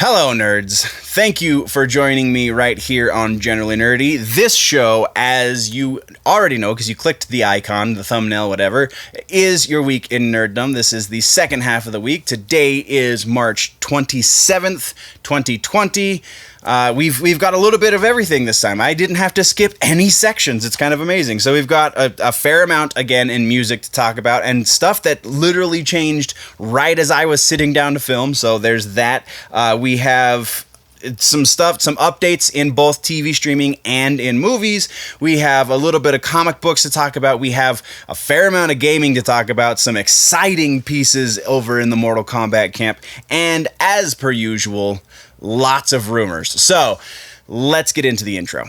Hello, nerds. Thank you for joining me right here on Generally Nerdy. This show, as you already know, because you clicked the icon, the thumbnail, whatever, is your week in Nerdom. This is the second half of the week. Today is March 27th, 2020. We've got a little bit of everything this time. I didn't have to skip any sections. It's kind of amazing. So we've got a fair amount, again, in music to talk about, and stuff that literally changed right as I was sitting down to film. So there's that. We have some stuff, some updates in both TV streaming and in movies. We have a little bit of comic books to talk about. We have a fair amount of gaming to talk about, some exciting pieces over in the Mortal Kombat camp, and as per usual, lots of rumors. So let's get into the intro.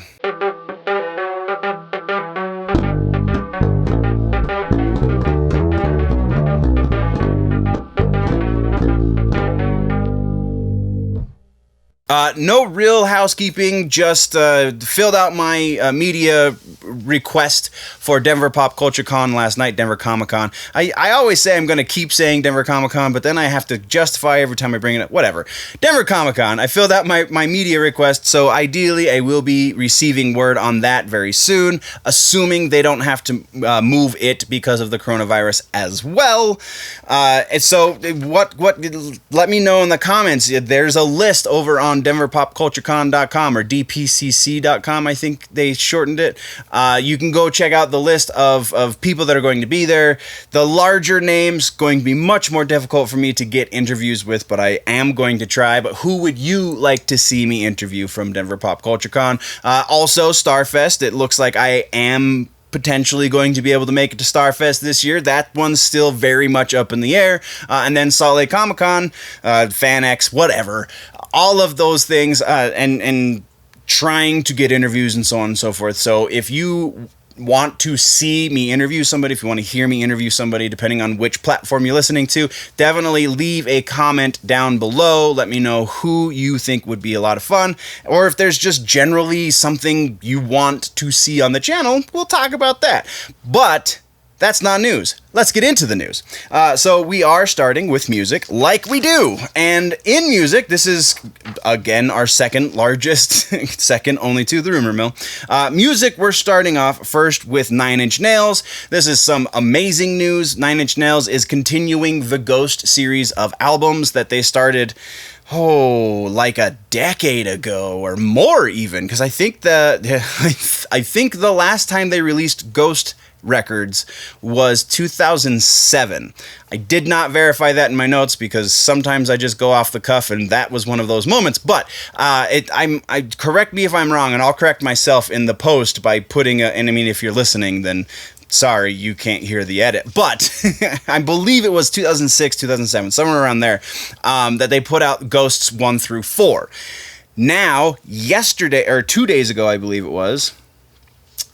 No real housekeeping, just filled out my media request for Denver Pop Culture Con last night, Denver Comic Con. I always say I'm going to keep saying Denver Comic Con, but then I have to justify every time I bring it up. Whatever. Denver Comic Con. I filled out my media request, so ideally I will be receiving word on that very soon, assuming they don't have to move it because of the coronavirus as well. And so what? Let me know in the comments. There's a list over on DenverPopCultureCon.com or DPCC.com, I think they shortened it. You can go check out the list of people that are going to be there. The larger names going to be much more difficult for me to get interviews with, but I am going to try. But who would you like to see me interview from Denver Pop Culture Con? Also, Starfest. It looks like I am potentially going to be able to make it to Starfest this year. That one's still very much up in the air. And then Salt Lake Comic Con, FanX, whatever. All of those things, and trying to get interviews and so on and so forth. So if you want to see me interview somebody, if you want to hear me interview somebody, depending on which platform you're listening to, definitely leave a comment down below. Let me know who you think would be a lot of fun, or if there's just generally something you want to see on the channel, we'll talk about that. But that's not news. Let's get into the news. So we are starting with music, like we do. And in music, this is, again, our second largest, second only to the rumor mill. Music, we're starting off first with Nine Inch Nails. This is some amazing news. Nine Inch Nails is continuing the Ghost series of albums that they started like a decade ago or more even, because I think the last time they released Ghost records was 2007. I did not verify that in my notes because sometimes I just go off the cuff, and that was one of those moments. But correct me if I'm wrong, and I'll correct myself in the post by putting and I mean, if you're listening, then sorry, you can't hear the edit. But I believe it was 2006, 2007, somewhere around there, that they put out Ghosts 1 through 4. Now, yesterday, or 2 days ago, I believe it was,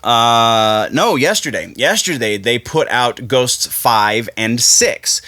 yesterday they put out Ghosts 5 and 6.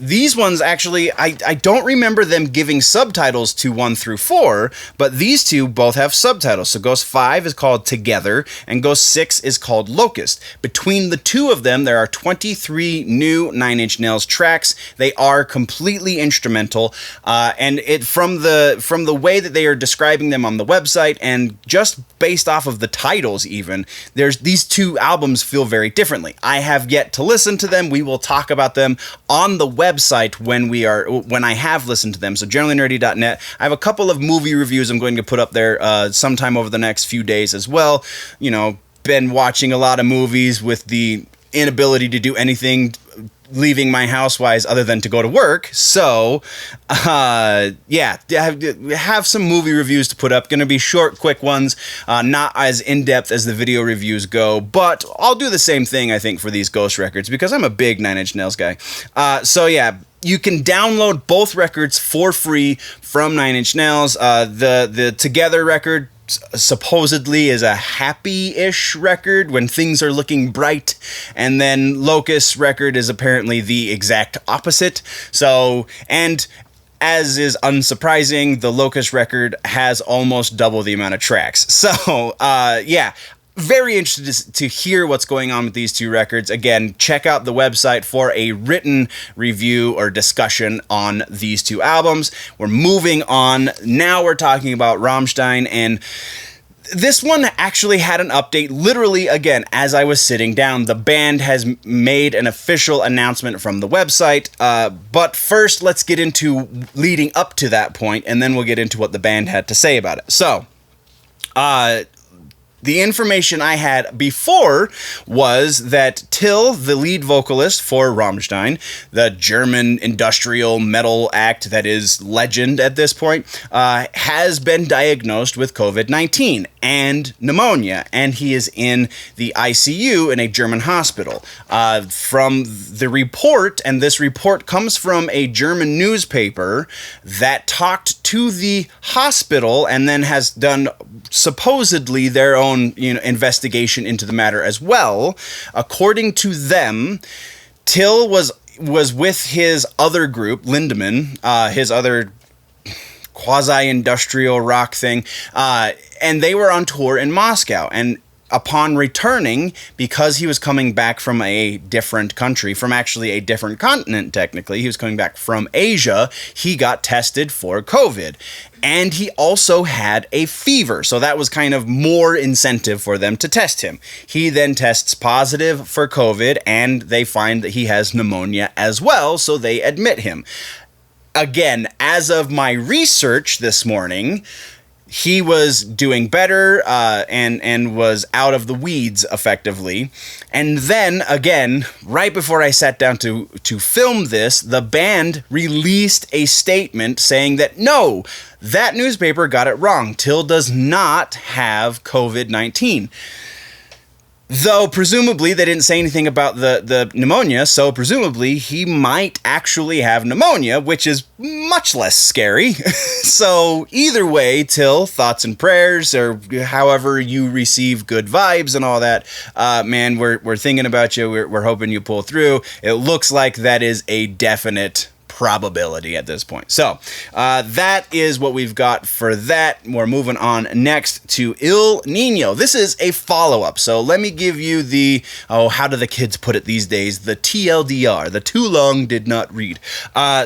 These ones actually, I don't remember them giving subtitles to 1 through 4, but these two both have subtitles. So Ghost 5 is called Together, and Ghost 6 is called Locust. Between the two of them, there are 23 new Nine Inch Nails tracks. They are completely instrumental, and from the way that they are describing them on the website, and just based off of the titles even, these two albums feel very differently. I have yet to listen to them. We will talk about them on the website when I have listened to them. So generallynerdy.net. I have a couple of movie reviews I'm going to put up there sometime over the next few days as well. You know, been watching a lot of movies with the inability to do anything leaving my house-wise other than to go to work. So, yeah, have some movie reviews to put up. Going to be short, quick ones, not as in-depth as the video reviews go, but I'll do the same thing, I think, for these Ghost records, because I'm a big Nine Inch Nails guy. So, yeah, you can download both records for free from Nine Inch Nails. The Together record supposedly is a happy-ish record when things are looking bright, and then Locust record is apparently the exact opposite. So, and as is unsurprising, the Locust record has almost double the amount of tracks. So, yeah, very interested to hear what's going on with these two records. Again, check out the website for a written review or discussion on these two albums. We're moving on. Now we're talking about Rammstein, and this one actually had an update literally, again, as I was sitting down. The band has made an official announcement from the website, but first let's get into leading up to that point, and then we'll get into what the band had to say about it. So, the information I had before was that Till, the lead vocalist for Rammstein, the German industrial metal act that is legend at this point, has been diagnosed with COVID-19 and pneumonia, and he is in the ICU in a German hospital. From the report, and this report comes from a German newspaper that talked to the hospital and then has done supposedly their own investigation into the matter as well. According to them, Till was with his other group, Lindemann, his other quasi-industrial rock thing, and they were on tour in Moscow. And upon returning, because he was coming back from a different country, from actually a different continent technically, he was coming back from Asia, he got tested for COVID. And he also had a fever, so that was kind of more incentive for them to test him. He then tests positive for COVID, and they find that he has pneumonia as well, so they admit him. Again, as of my research this morning, he was doing better and was out of the weeds effectively. And then, again, right before I sat down to film this, the band released a statement saying that, no, that newspaper got it wrong. Till does not have COVID-19. Though, presumably, they didn't say anything about the pneumonia, so presumably he might actually have pneumonia, which is much less scary. So, either way, Till, thoughts and prayers, or however you receive good vibes and all that, man, we're thinking about you, we're hoping you pull through. It looks like that is a definite probability at this point. So, that is what we've got for that. We're moving on next to Il Nino. This is a follow-up, so let me give you the, how do the kids put it these days? The TLDR, the too long did not read.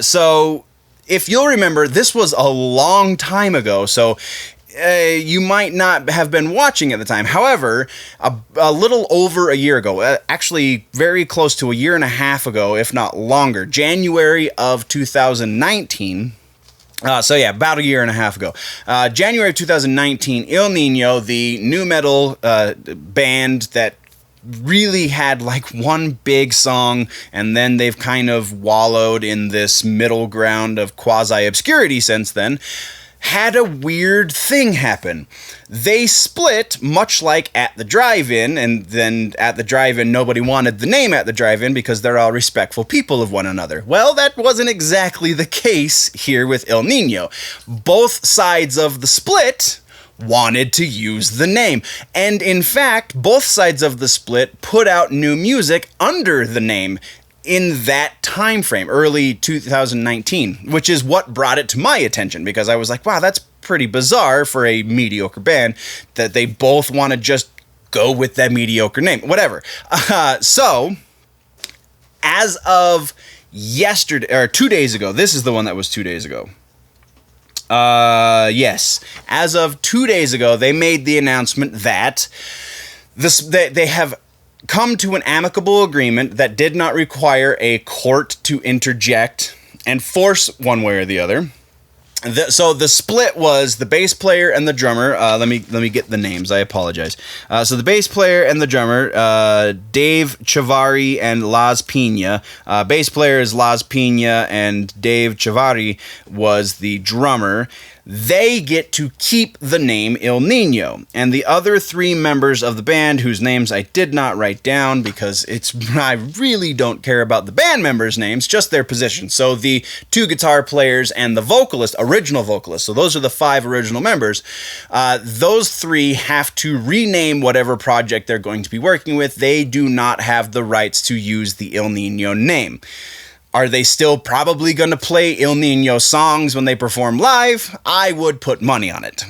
So, if you'll remember, this was a long time ago, so you might not have been watching at the time. However, a little over a year ago, actually very close to a year and a half ago, if not longer, January of 2019. So yeah, about a year and a half ago. January of 2019, Il Nino, the nu metal band that really had like one big song, and then they've kind of wallowed in this middle ground of quasi-obscurity since then, had a weird thing happen. They split, much like At the Drive-In, and then At the Drive-In, nobody wanted the name At the Drive-In because they're all respectful people of one another. Well, that wasn't exactly the case here with Il Nino. Both sides of the split wanted to use the name. And in fact, both sides of the split put out new music under the name in that time frame, early 2019, which is what brought it to my attention, because I was like, wow, that's pretty bizarre for a mediocre band that they both want to just go with that mediocre name. Whatever. So, as of yesterday, or 2 days ago, this is the one that was 2 days ago. Yes. As of 2 days ago, they made the announcement that they have come to an amicable agreement that did not require a court to interject and force one way or the other. So the split was the bass player and the drummer. Let me get the names. I apologize. So the bass player and the drummer, Dave Chavarri and Laz Pina. Bass player is Laz Pina, and Dave Chavarri was the drummer. They get to keep the name Il Nino, and the other three members of the band, whose names I did not write down because I really don't care about the band members' names, just their positions. So the two guitar players and the vocalist, original vocalist, so those are the five original members, those three have to rename whatever project they're going to be working with. They do not have the rights to use the Il Nino name. Are they still probably going to play Il Nino songs when they perform live? I would put money on it.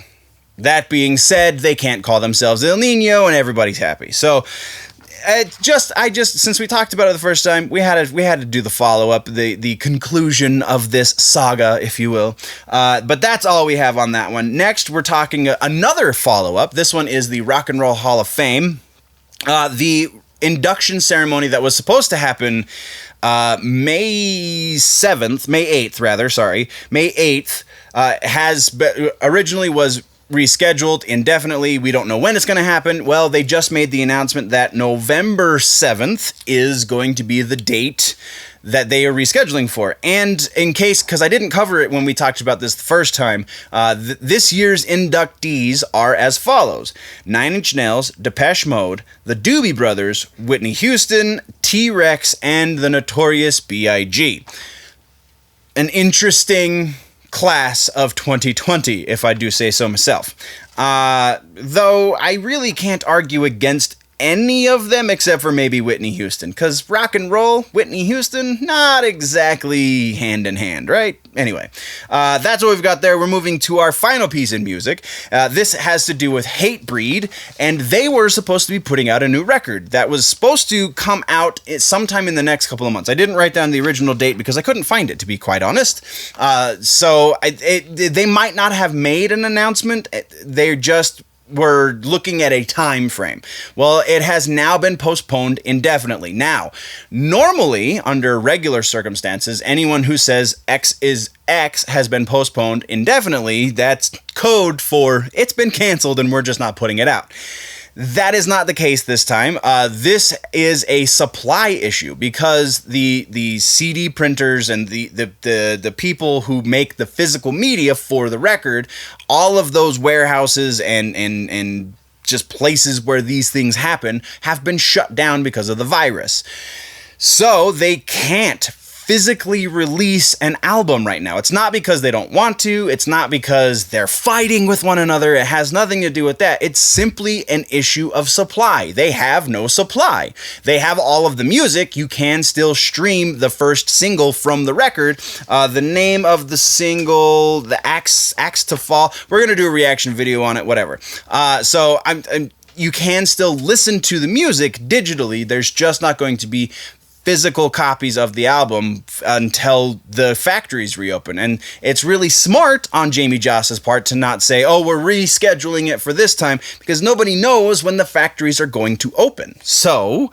That being said, they can't call themselves El Nino, and everybody's happy. So, since we talked about it the first time, we had to do the follow-up, the conclusion of this saga, if you will. But that's all we have on that one. Next, we're talking another follow-up. This one is the Rock and Roll Hall of Fame. The induction ceremony that was supposed to happen May 8th, originally was rescheduled indefinitely. We don't know when it's going to happen. Well, they just made the announcement that November 7th is going to be the date that they are rescheduling for. And in case, because I didn't cover it when we talked about this the first time, this year's inductees are as follows: Nine Inch Nails, Depeche Mode, the Doobie Brothers, Whitney Houston, T.REX, and the Notorious B.I.G. An interesting class of 2020, if I do say so myself. Though I really can't argue against any of them except for maybe Whitney Houston, because rock and roll, Whitney Houston, not exactly hand in hand, right? Anyway, that's what we've got there. We're moving to our final piece in music. This has to do with Hatebreed, and they were supposed to be putting out a new record that was supposed to come out sometime in the next couple of months. I didn't write down the original date because I couldn't find it, to be quite honest. So they might not have made an announcement. They just were looking at a time frame. Well, it has now been postponed indefinitely. Now, normally, under regular circumstances, anyone who says X is X has been postponed indefinitely, that's code for it's been canceled and we're just not putting it out. That is not the case this time. This is a supply issue because the CD printers and the people who make the physical media for the record, all of those warehouses and just places where these things happen have been shut down because of the virus. So they can't physically release an album right now. It's not because they don't want to. It's not because they're fighting with one another. It has nothing to do with that. It's simply an issue of supply. They have no supply. They have all of the music. You can still stream the first single from the record. The name of the single, the Axe to Fall. We're going to do a reaction video on it, whatever. You can still listen to the music digitally. There's just not going to be physical copies of the album until the factories reopen. And it's really smart on Jamie Joss's part to not say, oh, we're rescheduling it for this time, because nobody knows when the factories are going to open. So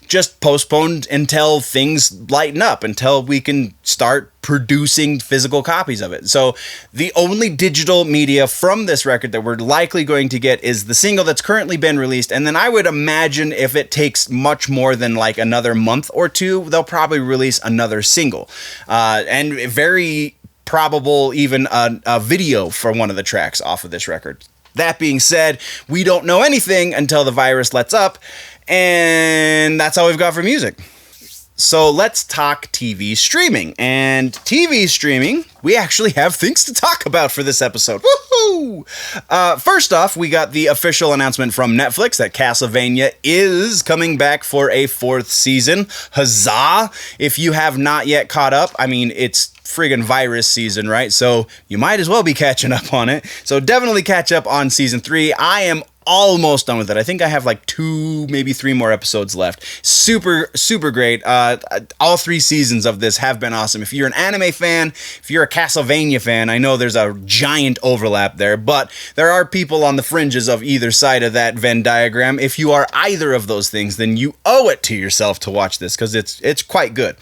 just postponed until things lighten up, until we can start producing physical copies of it. So the only digital media from this record that we're likely going to get is the single that's currently been released. And then I would imagine if it takes much more than like another month or two, they'll probably release another single. And very probable even a video for one of the tracks off of this record. That being said, we don't know anything until the virus lets up. And that's all we've got for music. So let's talk TV streaming. And TV streaming, we actually have things to talk about for this episode. Woohoo! First off, we got the official announcement from Netflix that Castlevania is coming back for a 4th season. Huzzah! If you have not yet caught up, I mean, it's friggin' virus season, right? So you might as well be catching up on it. So definitely catch up on season 3. I am almost done with it. I think I have like 2, maybe 3 more episodes left. Super, super great. All 3 seasons of this have been awesome. If you're an anime fan, if you're a Castlevania fan, I know there's a giant overlap there, but there are people on the fringes of either side of that Venn diagram. If you are either of those things, then you owe it to yourself to watch this, because it's quite good.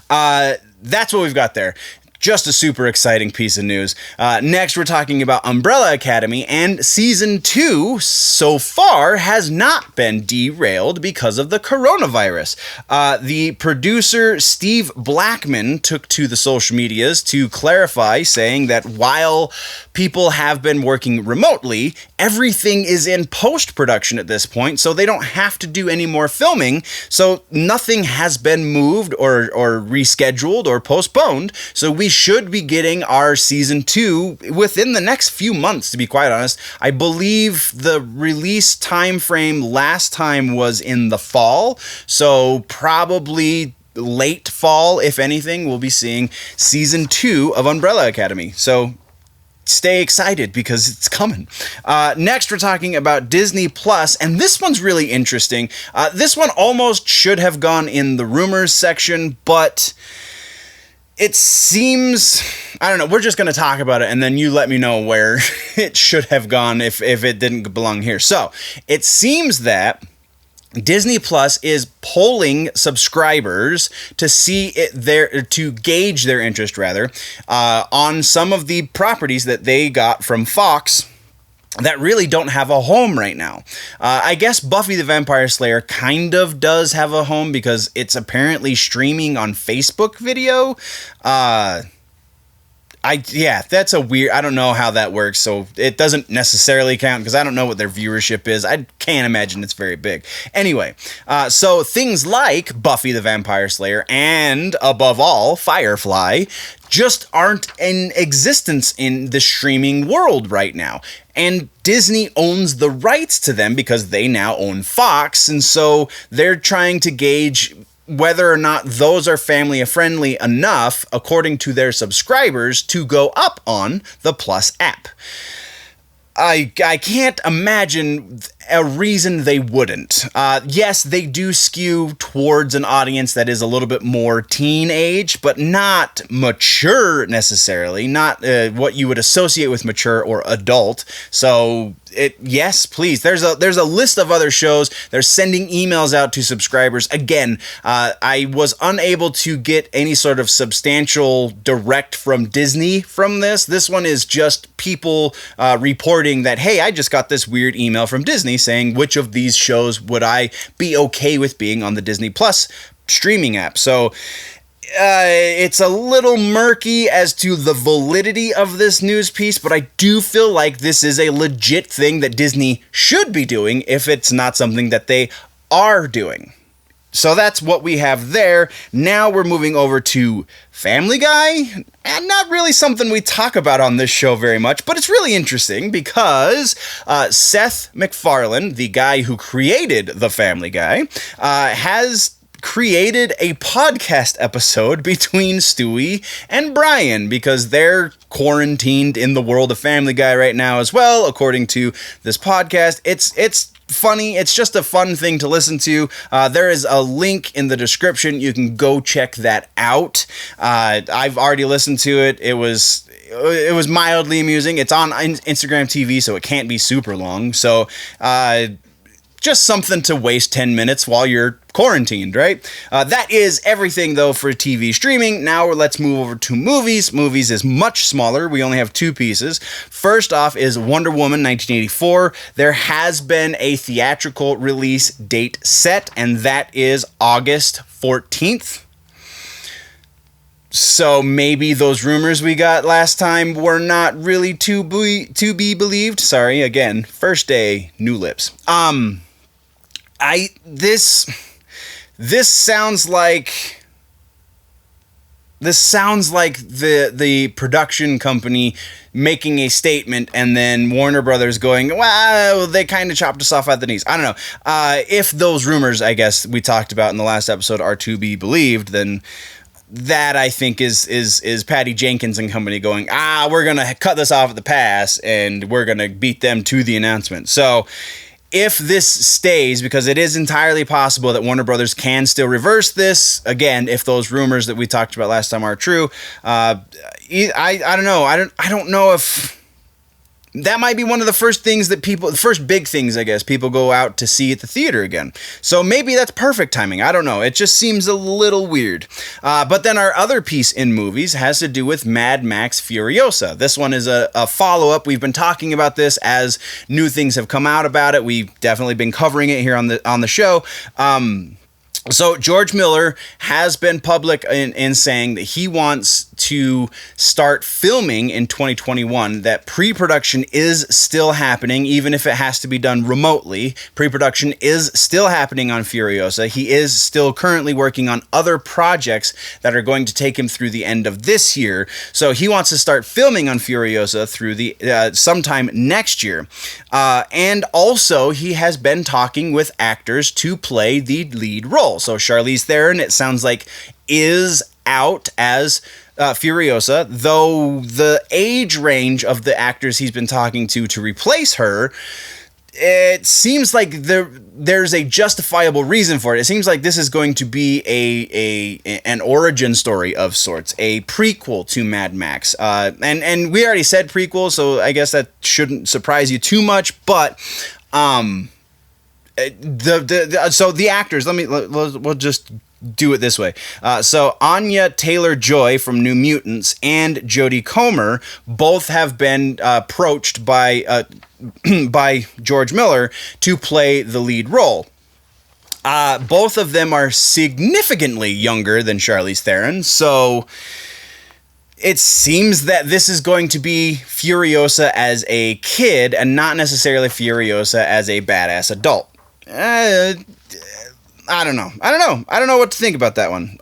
That's what we've got there. Just a super exciting piece of news. Next, we're talking about Umbrella Academy, and season 2 so far has not been derailed because of the coronavirus. The producer, Steve Blackman, took to the social medias to clarify, saying that while people have been working remotely, everything is in post-production at this point, so they don't have to do any more filming, so nothing has been moved or rescheduled or postponed, so we should be getting our season 2 within the next few months, to be quite honest. I believe the release time frame last time was in the fall, so probably late fall, if anything, we'll be seeing season 2 of Umbrella Academy. So stay excited because it's coming. Next, we're talking about Disney Plus, and this one's really interesting. This one almost should have gone in the rumors section, but it seems, I don't know, we're just going to talk about it, and then you let me know where it should have gone if it didn't belong here. So, it seems that Disney Plus is polling subscribers to see to gauge their interest on some of the properties that they got from Fox that really don't have a home right now. I guess Buffy the Vampire Slayer kind of does have a home because it's apparently streaming on Facebook video. That's a weird, I don't know how that works, so it doesn't necessarily count because I don't know what their viewership is. I can't imagine it's very big. Anyway, so things like Buffy the Vampire Slayer and, above all, Firefly just aren't in existence in the streaming world right now. And Disney owns the rights to them because they now own Fox, and so they're trying to gauge whether or not those are family friendly enough, according to their subscribers, to go up on the Plus app. I can't imagine a reason they wouldn't. Yes, they do skew towards an audience that is a little bit more teenage, but not mature necessarily, not what you would associate with mature or adult. So, yes, please. There's a list of other shows. They're sending emails out to subscribers. Again, I was unable to get any sort of substantial direct from Disney from this. This one is just people reporting that, hey, I just got this weird email from Disney saying which of these shows would I be okay with being on the Disney Plus streaming app. So it's a little murky as to the validity of this news piece, but I do feel like this is a legit thing that Disney should be doing if it's not something that they are doing. So that's what we have there. Now we're moving over to Family Guy, and not really something we talk about on this show very much, but it's really interesting because Seth MacFarlane, the guy who created the Family Guy, has created a podcast episode between Stewie and Brian because they're quarantined in the world of Family Guy right now as well, according to this podcast. It's funny. It's just a fun thing to listen to. There is a link in the description. You can go check that out. I've already listened to it. It was mildly amusing. It's on Instagram TV, so it can't be super long. So, just something to waste 10 minutes while you're quarantined, right? That is everything, though, for TV streaming. Now let's move over to movies. Movies is much smaller. We only have two pieces. First off is Wonder Woman 1984. There has been a theatrical release date set, and that is August 14th. So maybe those rumors we got last time were not really to be believed. Sorry, again, first day, new lips. This sounds like the production company making a statement and then Warner Brothers going, well, they kind of chopped us off at the knees. I don't know. If those rumors, I guess, we talked about in the last episode are to be believed, then that, I think, is Patty Jenkins and company going, we're going to cut this off at the pass and we're going to beat them to the announcement. So if this stays, because it is entirely possible that Warner Brothers can still reverse this, again, if those rumors that we talked about last time are true, I don't know. I don't know if that might be one of the first things that the first big things, I guess, people go out to see at the theater again. So maybe that's perfect timing. I don't know. It just seems a little weird. But then our other piece in movies has to do with Mad Max Furiosa. This one is a follow-up. We've been talking about this as new things have come out about it. We've definitely been covering it here on the show. So George Miller has been public in saying that he wants to start filming in 2021, that pre-production is still happening, even if it has to be done remotely. Pre-production is still happening on Furiosa. He is still currently working on other projects that are going to take him through the end of this year. So he wants to start filming on Furiosa through the sometime next year. And also, he has been talking with actors to play the lead role. So Charlize Theron, it sounds like, is out as Furiosa, though the age range of the actors he's been talking to replace her, it seems like there's a justifiable reason for it. It seems like this is going to be an origin story of sorts, a prequel to Mad Max. And we already said prequel, so I guess that shouldn't surprise you too much. But so the actors, we'll just do it this way. So Anya Taylor-Joy from New Mutants and Jodie Comer both have been approached by George Miller to play the lead role. Both of them are significantly younger than Charlize Theron, so it seems that this is going to be Furiosa as a kid and not necessarily Furiosa as a badass adult. I don't know. I don't know what to think about that one.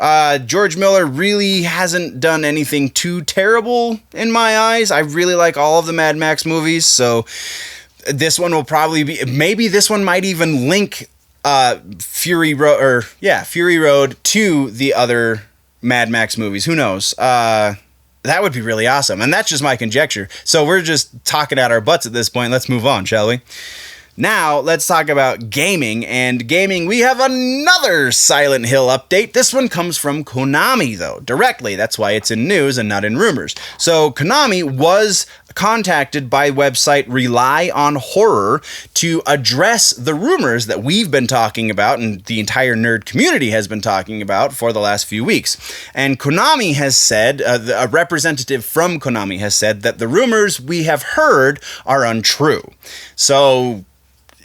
George Miller really hasn't done anything too terrible in my eyes. I really like all of the Mad Max movies, so this one will probably be... Maybe this one might even link Fury Road to the other Mad Max movies. Who knows? That would be really awesome, and that's just my conjecture. So we're just talking out our butts at this point. Let's move on, shall we? Now, let's talk about gaming, and gaming, we have another Silent Hill update. This one comes from Konami, though, directly. That's why it's in news and not in rumors. So, Konami was contacted by website Rely on Horror to address the rumors that we've been talking about and the entire nerd community has been talking about for the last few weeks. And Konami has said, a representative from Konami has said that the rumors we have heard are untrue. So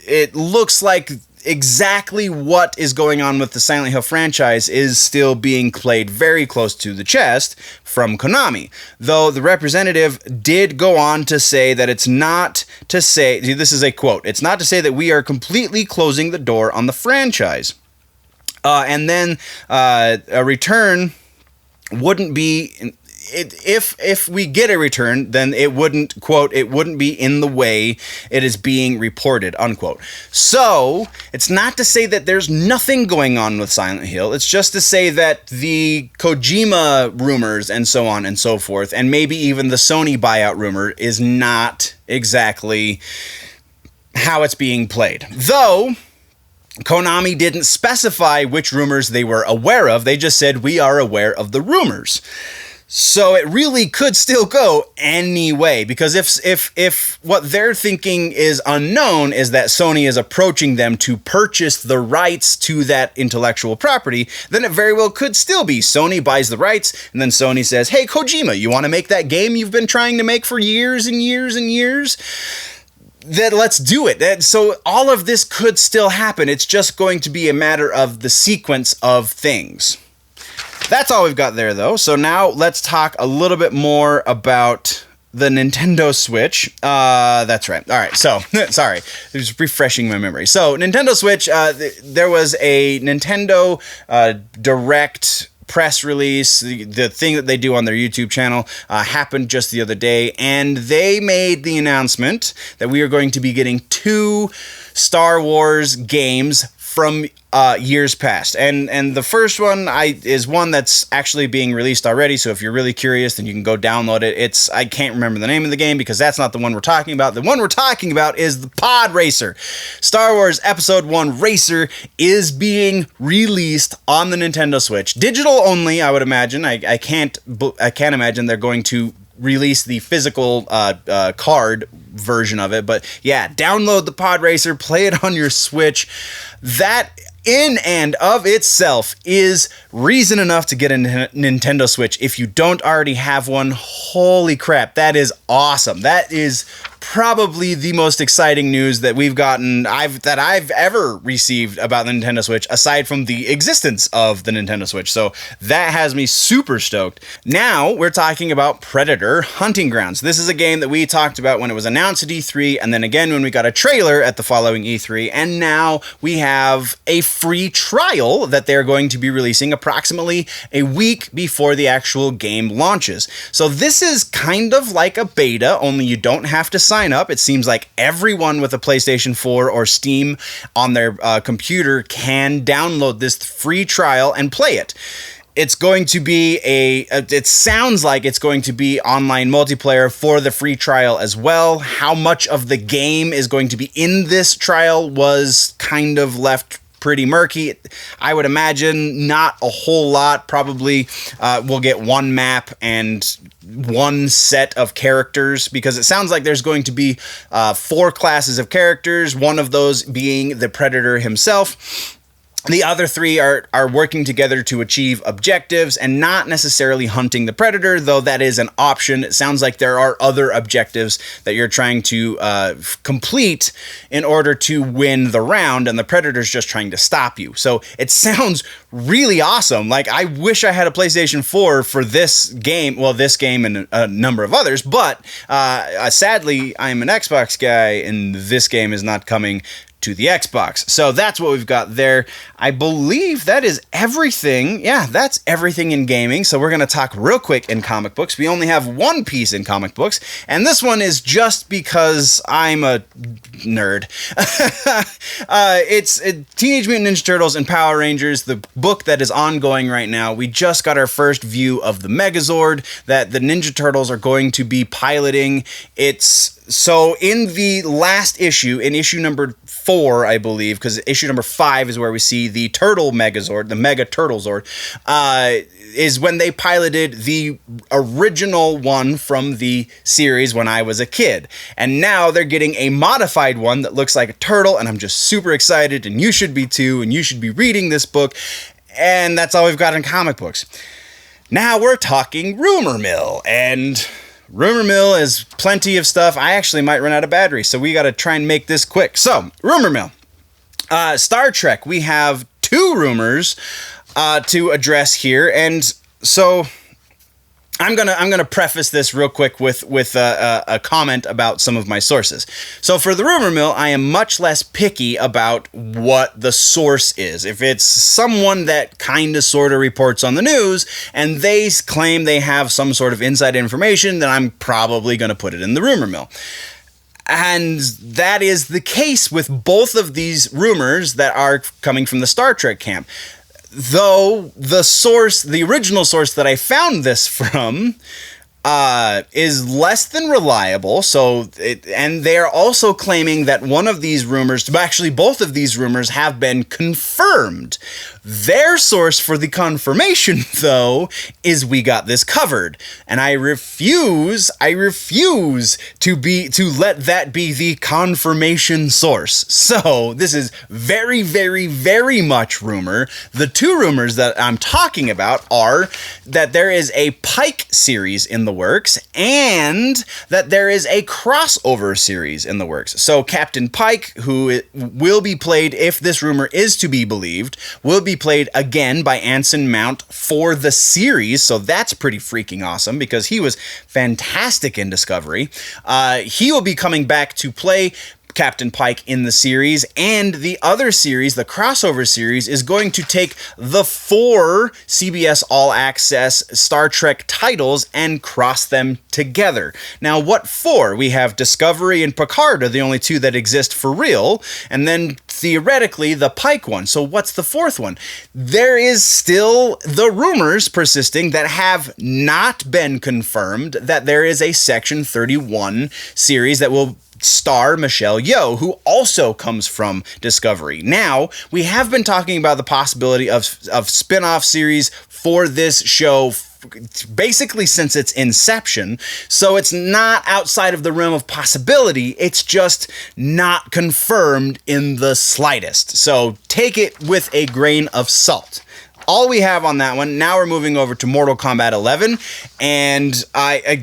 it looks like exactly what is going on with the Silent Hill franchise is still being played very close to the chest from Konami. Though the representative did go on to say that it's not to say, this is a quote, it's not to say that we are completely closing the door on the franchise. And then a return wouldn't be... If we get a return, then it wouldn't, quote, it wouldn't be in the way it is being reported, unquote. So, it's not to say that there's nothing going on with Silent Hill. It's just to say that the Kojima rumors and so on and so forth, and maybe even the Sony buyout rumor, is not exactly how it's being played. Though Konami didn't specify which rumors they were aware of. They just said, we are aware of the rumors. So it really could still go any way, because if what they're thinking is unknown is that Sony is approaching them to purchase the rights to that intellectual property, then it very well could still be Sony buys the rights, and then Sony says, hey, Kojima, you want to make that game you've been trying to make for years and years and years? Then let's do it. So all of this could still happen. It's just going to be a matter of the sequence of things. That's all we've got there, though. So now let's talk a little bit more about the Nintendo Switch. That's right. All right. So, sorry. Just refreshing my memory. So, Nintendo Switch, there was a Nintendo Direct press release. The thing that they do on their YouTube channel happened just the other day, and they made the announcement that we are going to be getting 2 Star Wars games from years past, and the first one is one that's actually being released already. So if you're really curious, then you can go download it. I can't remember the name of the game because that's not the one we're talking about. The one we're talking about is the Pod Racer. Star Wars Episode 1 Racer is being released on the Nintendo Switch, digital only. I would imagine. I can't imagine they're going to release the physical card version of it, but yeah, download the Pod Racer, play it on your Switch. That in and of itself is reason enough to get a Nintendo Switch if you don't already have one. Holy crap, that is awesome. That is probably the most exciting news that we've gotten, that I've ever received about the Nintendo Switch, aside from the existence of the Nintendo Switch. So that has me super stoked. Now we're talking about Predator Hunting Grounds. This is a game that we talked about when it was announced at E3, and then again when we got a trailer at the following E3, and now we have a free trial that they're going to be releasing approximately a week before the actual game launches. So this is kind of like a beta, only you don't have to sign up. It seems like everyone with a PlayStation 4 or Steam on their computer can download this free trial and play it. It's going to be it sounds like it's going to be online multiplayer for the free trial as well. How much of the game is going to be in this trial was kind of left pretty murky. I would imagine not a whole lot. Probably we'll get one map and one set of characters, because it sounds like there's going to be 4 classes of characters, one of those being the Predator himself. The other 3 are working together to achieve objectives and not necessarily hunting the Predator, though that is an option. It sounds like there are other objectives that you're trying to complete in order to win the round, and the Predator's just trying to stop you. So it sounds really awesome. Like, I wish I had a PlayStation 4 for this game. Well, this game and a number of others, but sadly, I'm an Xbox guy, and this game is not coming to the Xbox. So that's what we've got there. I believe that is everything. Yeah, that's everything in gaming. So we're going to talk real quick in comic books. We only have one piece in comic books, and this one is just because I'm a nerd. It's Teenage Mutant Ninja Turtles and Power Rangers, the book that is ongoing right now. We just got our first view of the Megazord that the Ninja Turtles are going to be piloting. So in the last issue, in issue number 4, I believe, because issue number 5 is where we see the Turtle Megazord, the Mega Turtle Zord, is when they piloted the original one from the series when I was a kid. And now they're getting a modified one that looks like a turtle, and I'm just super excited, and you should be too, and you should be reading this book. And that's all we've got in comic books. Now we're talking Rumor Mill, and Rumor Mill is plenty of stuff. I actually might run out of battery, so we got to try and make this quick. So, Rumor Mill. Star Trek, we have 2 rumors to address here, and so I'm gonna preface this real quick with a comment about some of my sources. So for the Rumor Mill, I am much less picky about what the source is. If it's someone that kind of sort of reports on the news and they claim they have some sort of inside information, then I'm probably gonna put it in the Rumor Mill. And that is the case with both of these rumors that are coming from the Star Trek camp. Though the original source that I found this from is less than reliable. And they're also claiming that one of these rumors, actually both of these rumors, have been confirmed. Their source for the confirmation, though, is We Got This Covered, and I refuse to let that be the confirmation source. So this is very, very, very much rumor. The 2 rumors that I'm talking about are that there is a Pike series in the works, and that there is a crossover series in the works. So Captain Pike, who will be played, if this rumor is to be believed, will be played again by Anson Mount for the series, so that's pretty freaking awesome because he was fantastic in Discovery. He will be coming back to play Captain Pike in the series, and the other series, the crossover series, is going to take the 4 CBS All Access Star Trek titles and cross them together. Now, what 4? We have Discovery and Picard are the only 2 that exist for real, and then theoretically the Pike one. So what's the 4th one? There is still the rumors persisting that have not been confirmed that there is a Section 31 series that will star Michelle Yeoh, who also comes from Discovery. Now, we have been talking about the possibility of spin-off series for this show basically since its inception, so it's not outside of the realm of possibility, it's just not confirmed in the slightest. So take it with a grain of salt. All we have on that one. Now we're moving over to Mortal Kombat 11, and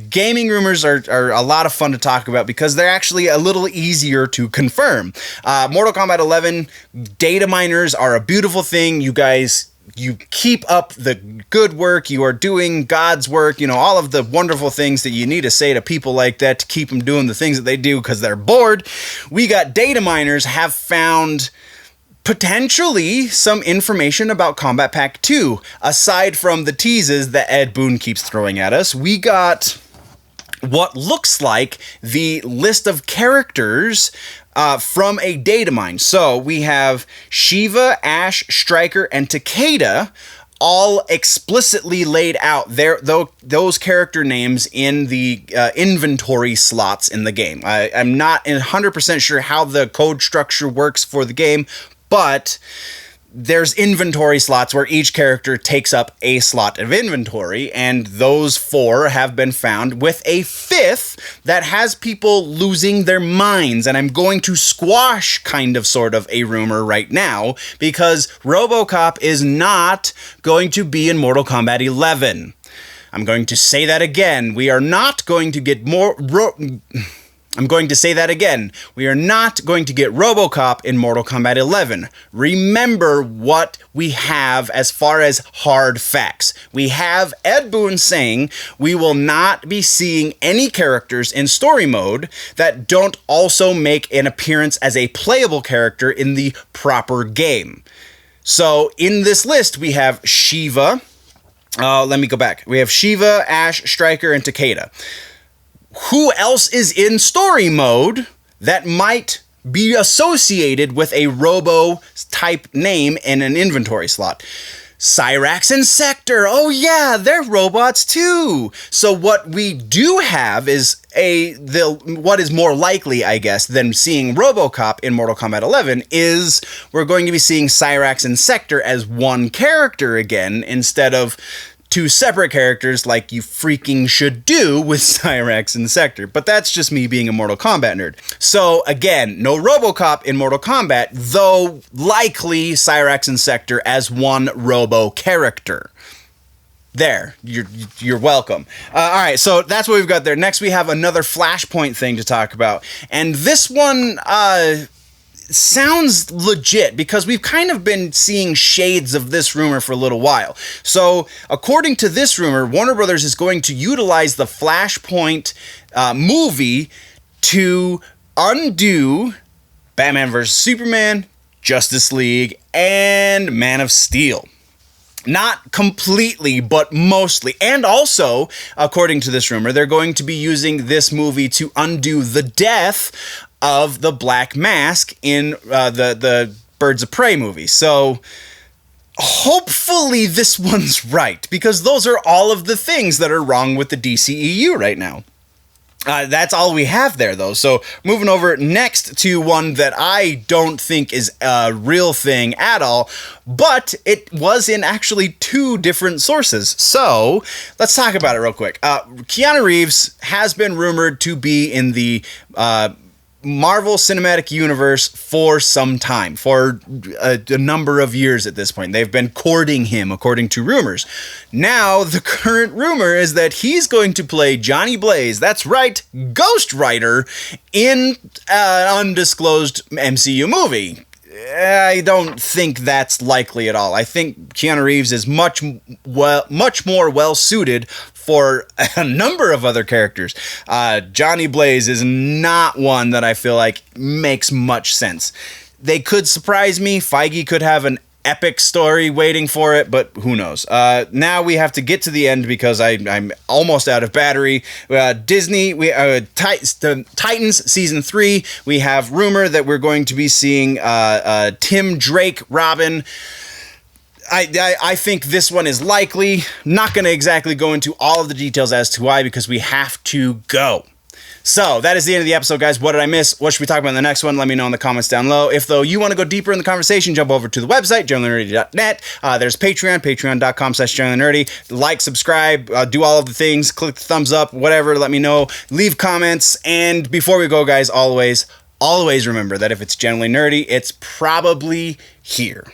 gaming rumors are a lot of fun to talk about because they're actually a little easier to confirm. Mortal Kombat 11, data miners are a beautiful thing. You guys, you keep up the good work. You are doing God's work. You know, all of the wonderful things that you need to say to people like that to keep them doing the things that they do because they're bored. We got data miners have found potentially some information about Combat Pack 2. Aside from the teases that Ed Boon keeps throwing at us, we got what looks like the list of characters from a data mine. So we have Shiva, Ash, Stryker, and Takeda all explicitly laid out those character names in the inventory slots in the game. I'm not 100% sure how the code structure works for the game, but there's inventory slots where each character takes up a slot of inventory, and those 4 have been found, with a 5th that has people losing their minds. And I'm going to squash kind of sort of a rumor right now, because RoboCop is not going to be in Mortal Kombat 11. I'm going to say that again. We are not going to get more... I'm going to say that again. We are not going to get RoboCop in Mortal Kombat 11. Remember what we have as far as hard facts. We have Ed Boon saying we will not be seeing any characters in story mode that don't also make an appearance as a playable character in the proper game. So in this list, we have Shiva. Let me go back. We have Shiva, Ash, Stryker, and Takeda. Who else is in story mode that might be associated with a Robo-type name in an inventory slot? Cyrax and Sector. Oh yeah, they're robots too. So what we do have is what is more likely, I guess, than seeing RoboCop in Mortal Kombat 11 is we're going to be seeing Cyrax and Sector as one character again, instead of 2 separate characters like you freaking should do with Cyrax and Sector. But that's just me being a Mortal Kombat nerd. So again, no RoboCop in Mortal Kombat, though likely Cyrax and Sector as one Robo character. There, you're welcome. All right, so that's what we've got there. Next, we have another Flashpoint thing to talk about. And this one... sounds legit, because we've kind of been seeing shades of this rumor for a little while. So, according to this rumor, Warner Brothers is going to utilize the Flashpoint movie to undo Batman vs. Superman, Justice League, and Man of Steel. Not completely, but mostly. And also, according to this rumor, they're going to be using this movie to undo the death of the Black Mask in the Birds of Prey movie. So hopefully this one's right, because those are all of the things that are wrong with the DCEU right now. That's all we have there, though. So moving over next to one that I don't think is a real thing at all, but it was in actually 2 different sources. So let's talk about it real quick. Keanu Reeves has been rumored to be in the Marvel Cinematic Universe for some time, for a number of years at this point. They've been courting him, according to rumors. Now, the current rumor is that he's going to play Johnny Blaze, that's right, Ghost Rider, in an undisclosed MCU movie. I don't think that's likely at all. I think Keanu Reeves is much more well-suited for a number of other characters. Johnny Blaze is not one that I feel like makes much sense. They could surprise me. Feige could have an epic story waiting for it, but who knows? Now we have to get to the end because I'm almost out of battery. Disney, Titans season 3. We have rumor that we're going to be seeing Tim Drake Robin. I think this one is likely. Not going to exactly go into all of the details as to why, because we have to go. So, that is the end of the episode, guys. What did I miss? What should we talk about in the next one? Let me know in the comments down below. If, though, you want to go deeper in the conversation, jump over to the website, generallynerdy.net. There's Patreon, patreon.com/generallynerdy. Like, subscribe, do all of the things. Click the thumbs up, whatever. Let me know. Leave comments. And before we go, guys, always remember that if it's generally nerdy, it's probably here.